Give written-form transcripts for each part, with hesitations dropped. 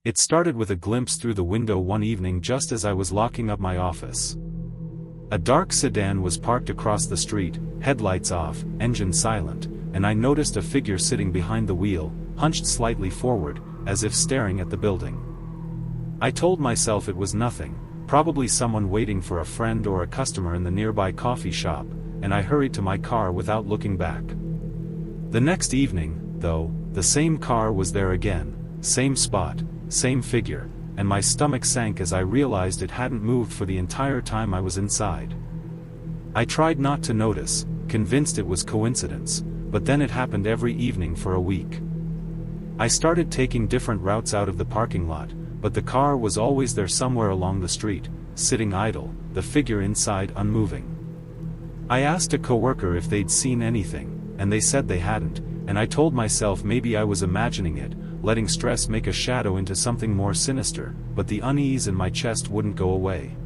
It started with a glimpse through the window one evening just as I was locking up my office. A dark sedan was parked across the street, headlights off, engine silent, and I noticed a figure sitting behind the wheel, hunched slightly forward, as if staring at the building. I told myself it was nothing, probably someone waiting for a friend or a customer in the nearby coffee shop, and I hurried to my car without looking back. The next evening, though, the same car was there again, same spot, same figure, and my stomach sank as I realized it hadn't moved for the entire time I was inside. I tried not to notice, convinced it was coincidence, but then it happened every evening for a week. I started taking different routes out of the parking lot, but the car was always there somewhere along the street, sitting idle, the figure inside unmoving. I asked a coworker if they'd seen anything, and they said they hadn't, and I told myself maybe I was imagining it, letting stress make a shadow into something more sinister, but the unease in my chest wouldn't go away.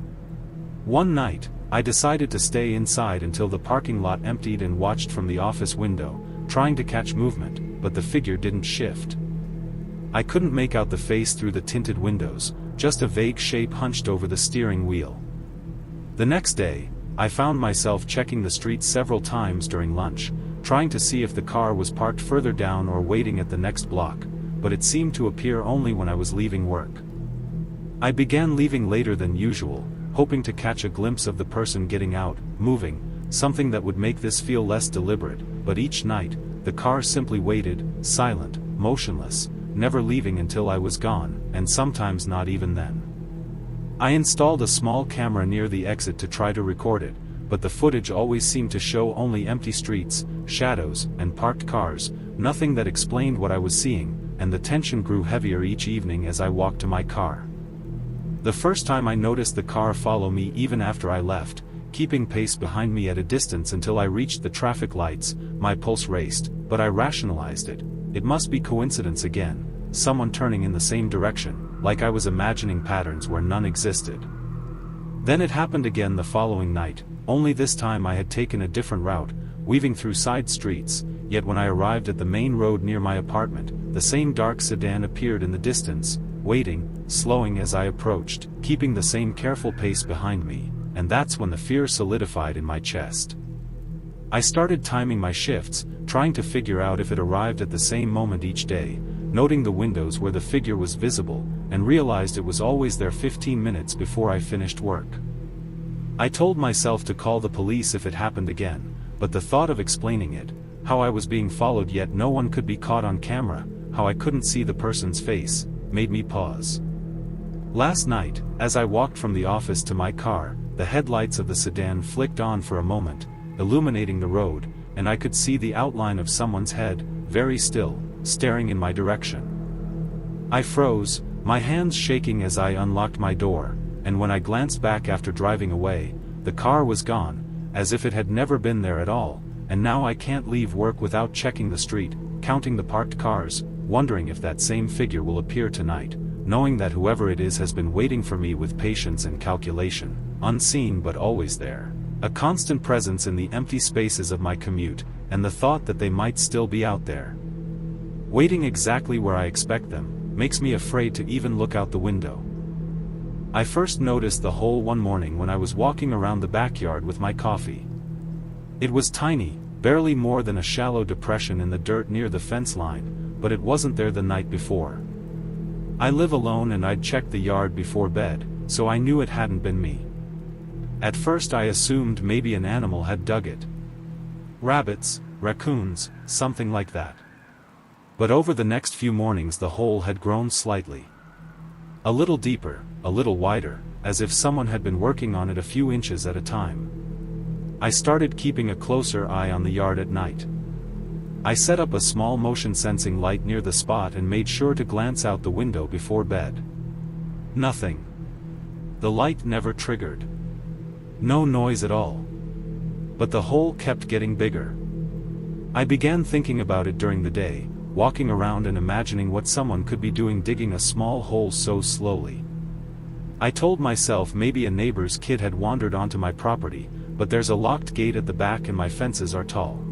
One night, I decided to stay inside until the parking lot emptied and watched from the office window, trying to catch movement, but the figure didn't shift. I couldn't make out the face through the tinted windows, just a vague shape hunched over the steering wheel. The next day, I found myself checking the street several times during lunch, trying to see if the car was parked further down or waiting at the next block, but it seemed to appear only when I was leaving work. I began leaving later than usual, hoping to catch a glimpse of the person getting out, moving, something that would make this feel less deliberate, but each night, the car simply waited, silent, motionless, never leaving until I was gone, and sometimes not even then. I installed a small camera near the exit to try to record it, but the footage always seemed to show only empty streets, shadows, and parked cars, nothing that explained what I was seeing, and the tension grew heavier each evening as I walked to my car. The first time I noticed the car follow me even after I left, keeping pace behind me at a distance until I reached the traffic lights, my pulse raced, but I rationalized it. It must be coincidence again, someone turning in the same direction, like I was imagining patterns where none existed. Then it happened again the following night, only this time I had taken a different route, weaving through side streets, yet when I arrived at the main road near my apartment, the same dark sedan appeared in the distance, waiting, slowing as I approached, keeping the same careful pace behind me, and that's when the fear solidified in my chest. I started timing my shifts, trying to figure out if it arrived at the same moment each day, noting the windows where the figure was visible, and realized it was always there 15 minutes before I finished work. I told myself to call the police if it happened again, but the thought of explaining it, how I was being followed yet no one could be caught on camera, how I couldn't see the person's face, made me pause. Last night, as I walked from the office to my car, the headlights of the sedan flicked on for a moment, illuminating the road, and I could see the outline of someone's head, very still, staring in my direction. I froze, my hands shaking as I unlocked my door, and when I glanced back after driving away, the car was gone, as if it had never been there at all, and now I can't leave work without checking the street, counting the parked cars, wondering if that same figure will appear tonight, knowing that whoever it is has been waiting for me with patience and calculation, unseen but always there, a constant presence in the empty spaces of my commute, and the thought that they might still be out there, waiting exactly where I expect them, makes me afraid to even look out the window. I first noticed the hole one morning when I was walking around the backyard with my coffee. It was tiny, barely more than a shallow depression in the dirt near the fence line, but it wasn't there the night before. I live alone and I'd checked the yard before bed, so I knew it hadn't been me. At first I assumed maybe an animal had dug it. Rabbits, raccoons, something like that. But over the next few mornings the hole had grown slightly. A little deeper, a little wider, as if someone had been working on it a few inches at a time. I started keeping a closer eye on the yard at night. I set up a small motion-sensing light near the spot and made sure to glance out the window before bed. Nothing. The light never triggered. No noise at all. But the hole kept getting bigger. I began thinking about it during the day, walking around and imagining what someone could be doing digging a small hole so slowly. I told myself maybe a neighbor's kid had wandered onto my property, but there's a locked gate at the back and my fences are tall.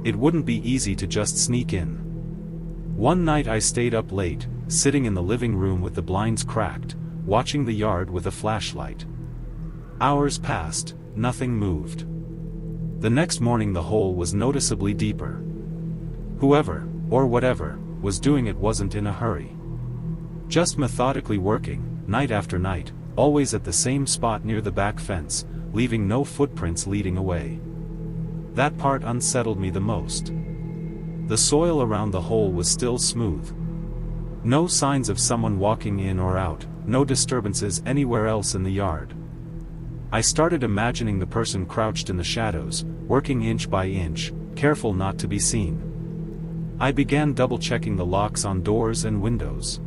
It wouldn't be easy to just sneak in. One night I stayed up late, sitting in the living room with the blinds cracked, watching the yard with a flashlight. Hours passed, nothing moved. The next morning the hole was noticeably deeper. Whoever, or whatever, was doing it wasn't in a hurry. Just methodically working, night after night, always at the same spot near the back fence, leaving no footprints leading away. That part unsettled me the most. The soil around the hole was still smooth. No signs of someone walking in or out, no disturbances anywhere else in the yard. I started imagining the person crouched in the shadows, working inch by inch, careful not to be seen. I began double-checking the locks on doors and windows.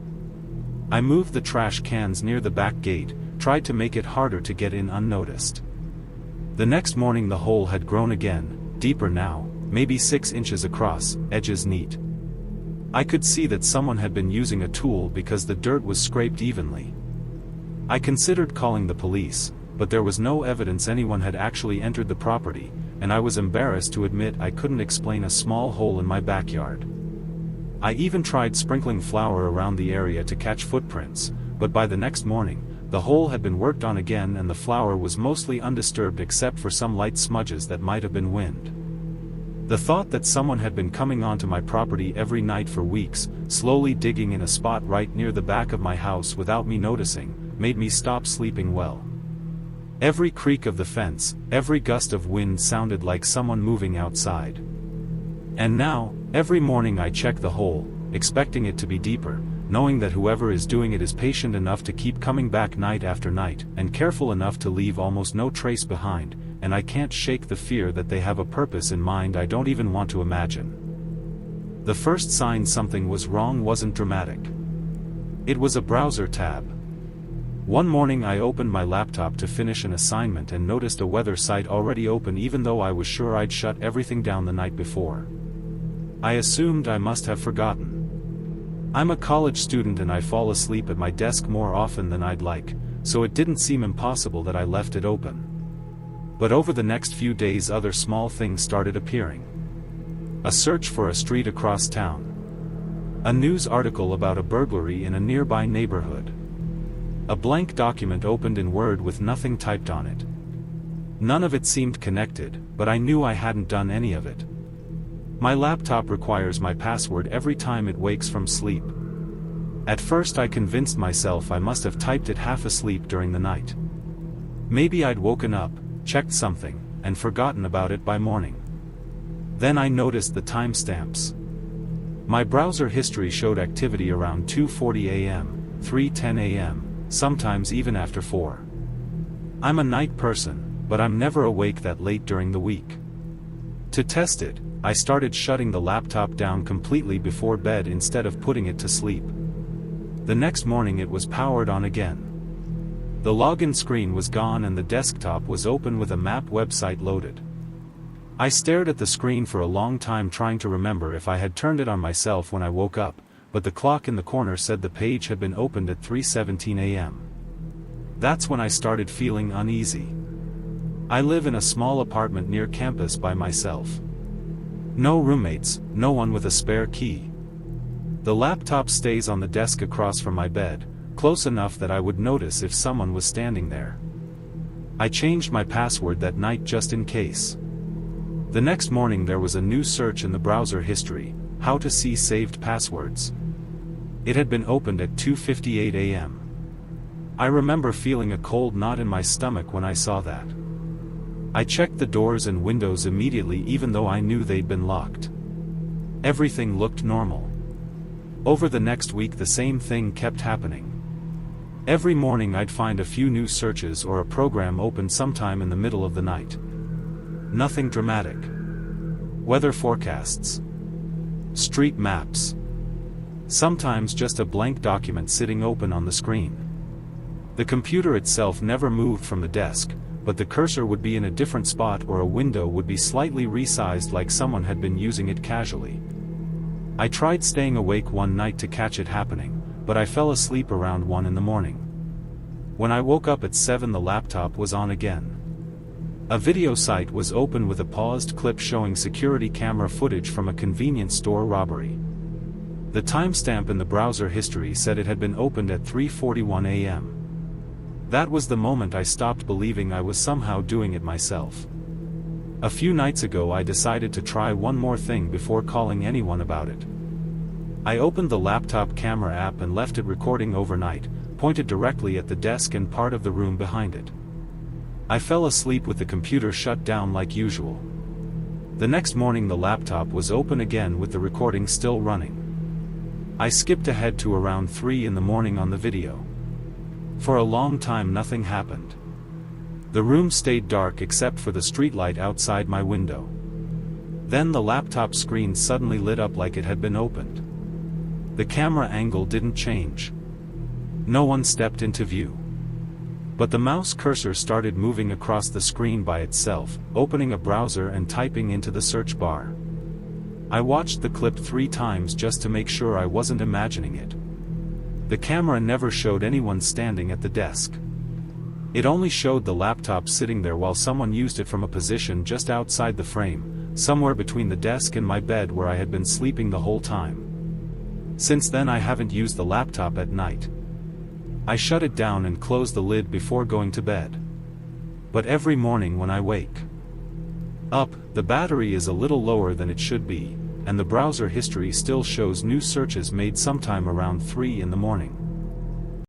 I moved the trash cans near the back gate, tried to make it harder to get in unnoticed. The next morning the hole had grown again, deeper now, maybe 6 inches across, edges neat. I could see that someone had been using a tool because the dirt was scraped evenly. I considered calling the police, but there was no evidence anyone had actually entered the property, and I was embarrassed to admit I couldn't explain a small hole in my backyard. I even tried sprinkling flour around the area to catch footprints, but by the next morning, the hole had been worked on again and the flour was mostly undisturbed except for some light smudges that might have been wind. The thought that someone had been coming onto my property every night for weeks, slowly digging in a spot right near the back of my house without me noticing, made me stop sleeping well. Every creak of the fence, every gust of wind sounded like someone moving outside. And now, every morning I check the hole, expecting it to be deeper, knowing that whoever is doing it is patient enough to keep coming back night after night, and careful enough to leave almost no trace behind, and I can't shake the fear that they have a purpose in mind I don't even want to imagine. The first sign something was wrong wasn't dramatic. It was a browser tab. One morning I opened my laptop to finish an assignment and noticed a weather site already open even though I was sure I'd shut everything down the night before. I assumed I must have forgotten. I'm a college student and I fall asleep at my desk more often than I'd like, so it didn't seem impossible that I left it open. But over the next few days other small things started appearing. A search for a street across town. A news article about a burglary in a nearby neighborhood. A blank document opened in Word with nothing typed on it. None of it seemed connected, but I knew I hadn't done any of it. My laptop requires my password every time it wakes from sleep. At first I convinced myself I must have typed it half asleep during the night. Maybe I'd woken up, checked something, and forgotten about it by morning. Then I noticed the timestamps. My browser history showed activity around 2:40 a.m., 3:10 a.m., sometimes even after 4. I'm a night person, but I'm never awake that late during the week. To test it, I started shutting the laptop down completely before bed instead of putting it to sleep. The next morning it was powered on again. The login screen was gone and the desktop was open with a map website loaded. I stared at the screen for a long time trying to remember if I had turned it on myself when I woke up, but the clock in the corner said the page had been opened at 3:17 a.m. That's when I started feeling uneasy. I live in a small apartment near campus by myself. No roommates, no one with a spare key. The laptop stays on the desk across from my bed, close enough that I would notice if someone was standing there. I changed my password that night just in case. The next morning there was a new search in the browser history, how to see saved passwords. It had been opened at 2:58 a.m. I remember feeling a cold knot in my stomach when I saw that. I checked the doors and windows immediately even though I knew they'd been locked. Everything looked normal. Over the next week the same thing kept happening. Every morning I'd find a few new searches or a program open sometime in the middle of the night. Nothing dramatic. Weather forecasts. Street maps. Sometimes just a blank document sitting open on the screen. The computer itself never moved from the desk, but the cursor would be in a different spot or a window would be slightly resized like someone had been using it casually. I tried staying awake one night to catch it happening, but I fell asleep around 1 in the morning. When I woke up at 7 the laptop was on again. A video site was open with a paused clip showing security camera footage from a convenience store robbery. The timestamp in the browser history said it had been opened at 3:41 a.m. That was the moment I stopped believing I was somehow doing it myself. A few nights ago I decided to try one more thing before calling anyone about it. I opened the laptop camera app and left it recording overnight, pointed directly at the desk and part of the room behind it. I fell asleep with the computer shut down like usual. The next morning the laptop was open again with the recording still running. I skipped ahead to around 3 in the morning on the video. For a long time nothing happened. The room stayed dark except for the streetlight outside my window. Then the laptop screen suddenly lit up like it had been opened. The camera angle didn't change. No one stepped into view. But the mouse cursor started moving across the screen by itself, opening a browser and typing into the search bar. I watched the clip 3 times just to make sure I wasn't imagining it. The camera never showed anyone standing at the desk. It only showed the laptop sitting there while someone used it from a position just outside the frame, somewhere between the desk and my bed where I had been sleeping the whole time. Since then I haven't used the laptop at night. I shut it down and close the lid before going to bed. But every morning when I wake up, the battery is a little lower than it should be, and the browser history still shows new searches made sometime around 3 in the morning.